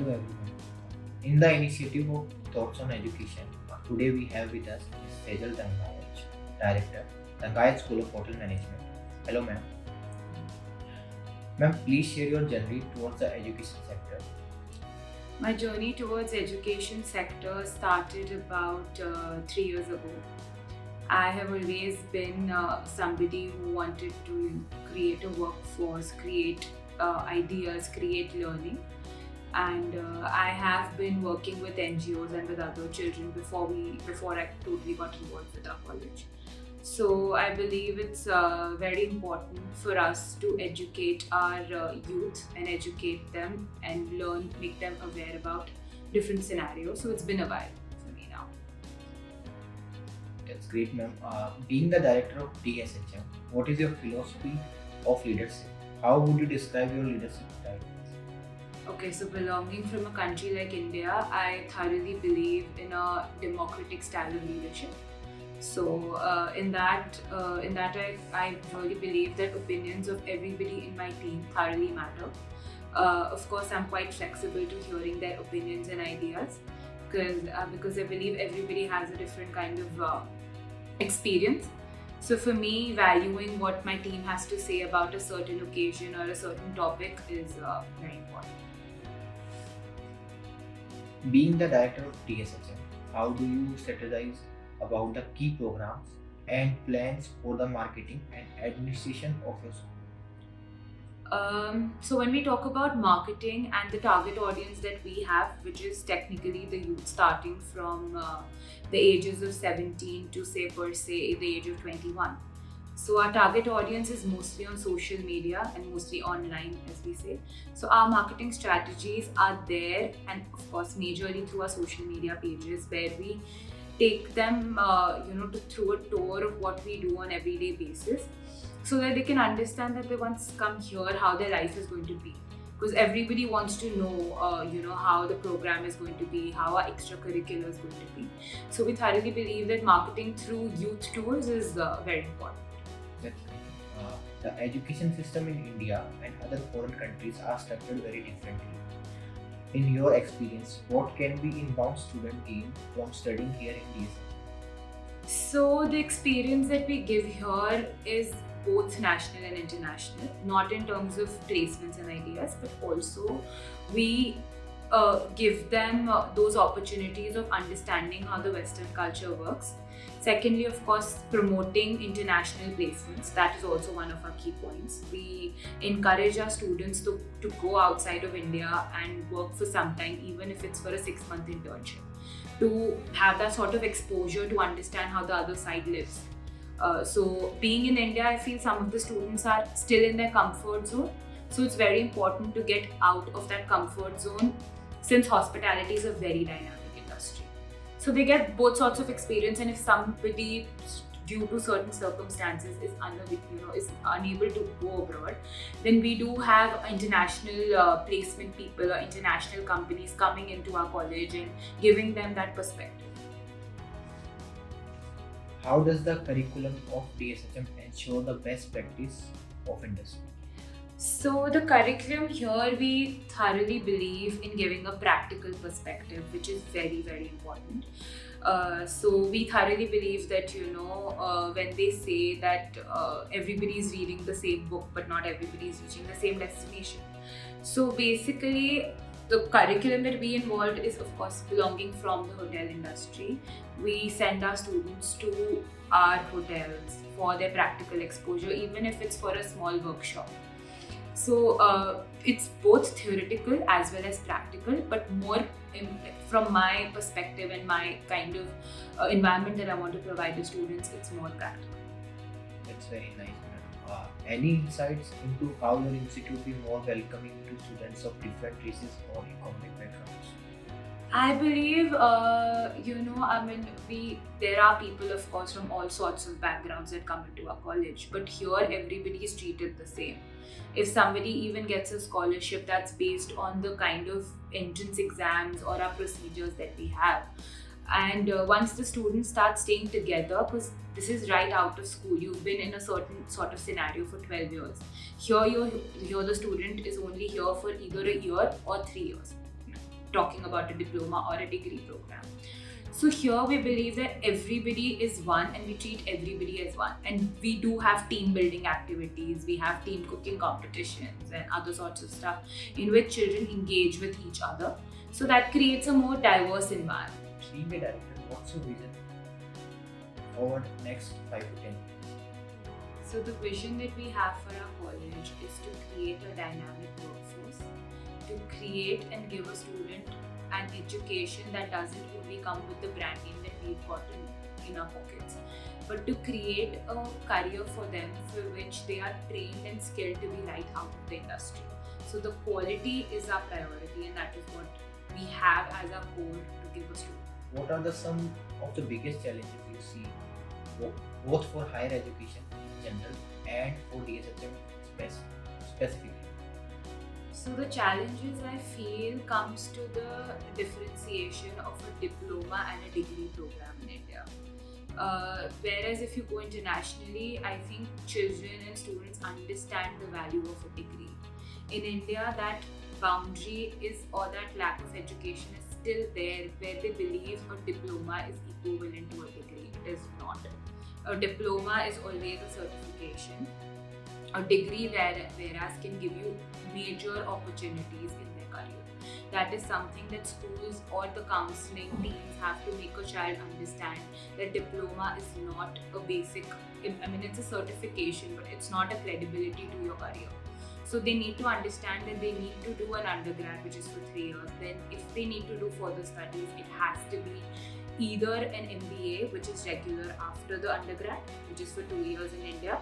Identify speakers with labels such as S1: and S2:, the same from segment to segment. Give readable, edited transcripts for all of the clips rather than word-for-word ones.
S1: everyone. In the initiative of Thoughts on Education, today we have with us Ms. Sejal Dangayach, Director, Dangayach School of Hotel Management. Hello, ma'am. Ma'am, please share your journey towards the education sector.
S2: My journey towards education sector started about 3 years ago. I have always been somebody who wanted to create a workforce, create ideas, create learning. And I have been working with NGOs and with other children before I totally got involved with our college. So I believe it's very important for us to educate our youth and educate them and learn, make them aware about different scenarios. So it's been a while for me now.
S1: That's great, ma'am. Being the director of DSHM, what is your philosophy of leadership? How would you describe your leadership style?
S2: Okay, so belonging from a country like India, I thoroughly believe in a democratic style of leadership. So I really believe that opinions of everybody in my team thoroughly matter. Of course, I'm quite flexible to hearing their opinions and ideas because I believe everybody has a different kind of experience. So for me, valuing what my team has to say about a certain occasion or a certain topic is very important.
S1: Being the director of DSHM, how do you strategize about the key programs and plans for the marketing and administration of your school?
S2: So when we talk about marketing and the target audience that we have, which is technically the youth starting from the ages of 17 to say per se the age of 21. So our target audience is mostly on social media and mostly online, as we say. So our marketing strategies are there, and of course majorly through our social media pages, where we take them through a tour of what we do on everyday basis, so that they can understand that they once come here how their life is going to be, because everybody wants to know how the program is going to be, how our extracurricular is going to be. So we thoroughly believe that marketing through youth tools is very important.
S1: That's great. The education system in India and other foreign countries are structured very differently. In your experience, what can be inbound student gain from studying here in DSM?
S2: So the experience that we give here is both national and international, not in terms of placements and ideas, but also we give them those opportunities of understanding how the Western culture works. Secondly, of course, promoting international placements. That is also one of our key points. We encourage our students to go outside of India and work for some time, even if it's for a 6-month internship, to have that sort of exposure to understand how the other side lives. So being in India, I feel some of the students are still in their comfort zone. So it's very important to get out of that comfort zone, since hospitality is a very dynamic industry. So they get both sorts of experience, and if somebody due to certain circumstances is unable to go abroad, then we do have international placement people or international companies coming into our college and giving them that perspective.
S1: How does the curriculum of DSHM ensure the best practice of industry?
S2: So the curriculum here, we thoroughly believe in giving a practical perspective, which is very, very important. So we thoroughly believe that, when they say that everybody is reading the same book, but not everybody is reaching the same destination. So basically, the curriculum that we involved is, of course, belonging from the hotel industry. We send our students to our hotels for their practical exposure, even if it's for a small workshop. So it's both theoretical as well as practical, but more from my perspective and my kind of environment that I want to provide the students, it's more practical.
S1: That's very nice, ma'am. Any insights into how your institute will be more welcoming to students of different races or economic backgrounds?
S2: I believe, there are people, of course, from all sorts of backgrounds that come into our college, but here everybody is treated the same. If somebody even gets a scholarship, that's based on the kind of entrance exams or our procedures that we have. And once the students start staying together, because this is right out of school, you've been in a certain sort of scenario for 12 years. Here the student is only here for either a year or 3 years. talking about a diploma or a degree program. So here we believe that everybody is one and we treat everybody as one. And we do have team building activities, we have team cooking competitions and other sorts of stuff in which children engage with each other. So that creates a more diverse environment.
S1: Being a director, what's your vision over next 5 to 10 years?
S2: So the vision that we have for our college is to create a dynamic workforce, to create and give a student an education that doesn't only come with the brand name that we've gotten in our pockets, but to create a career for them for which they are trained and skilled to be right out of the industry. So the quality is our priority, and that is what we have as our core to give a student.
S1: What are some of the biggest challenges you see both for higher education in general and for DSHM specifically?
S2: So the challenges I feel comes to the differentiation of a diploma and a degree program in India. Whereas if you go internationally, I think children and students understand the value of a degree. In India, that boundary is, or that lack of education is still there, where they believe a diploma is equivalent to a degree. It is not. A diploma is always a certification. A degree whereas can give you major opportunities in their career. That is something that schools or the counseling teams have to make a child understand, that diploma is not a basic, it's a certification, but it's not a credibility to your career. So they need to understand that they need to do an undergrad, which is for 3 years. Then if they need to do further studies, it has to be either an MBA, which is regular after the undergrad, which is for 2 years in India,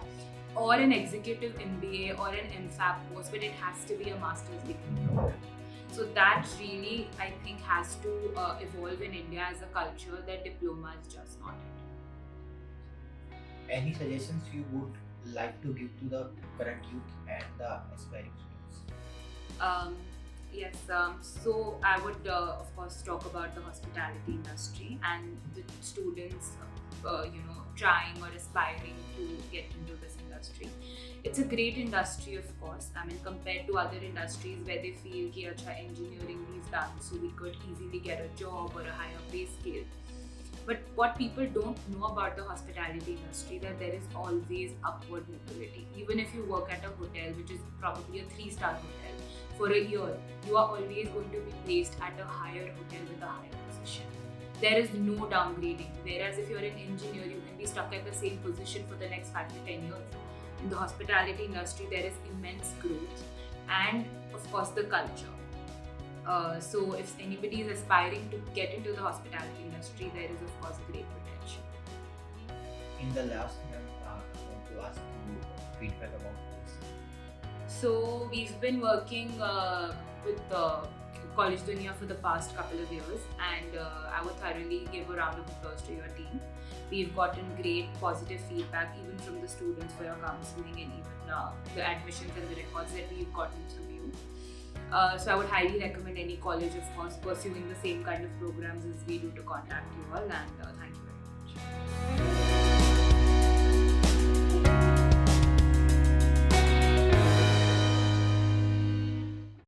S2: or an executive MBA or an MFAB course, but it has to be a master's degree program. So that really, I think, has to evolve in India as a culture, that diploma is just not it.
S1: Any suggestions you would like to give to the current youth and the aspiring students?
S2: Yes, so I would of course talk about the hospitality industry and the students trying or aspiring to get into this industry. It's a great industry, of course. Compared to other industries where they feel कि अच्छा engineering we've done, so we could easily get a job or a higher pay scale. But what people don't know about the hospitality industry, that there is always upward mobility. Even if you work at a hotel, which is probably a 3-star hotel, for a year, you are always going to be placed at a higher hotel with a higher position. There is no downgrading. Whereas if you're an engineer, you can be stuck at the same position for the next 5 to 10 years. In the hospitality industry, there is immense growth and, of course, the culture. So if anybody is aspiring to get into the hospitality industry, there is, of course, great potential.
S1: In the last, I want to ask you feedback about this.
S2: So we've been working with College Dunia for the past couple of years, and I would thoroughly give a round of applause to your team. We've gotten great positive feedback even from the students for your counseling, and even the admissions and the records that we've gotten through you. So I would highly recommend any college, of course, pursuing the same kind of programs as we do to contact you all, and thank you very much.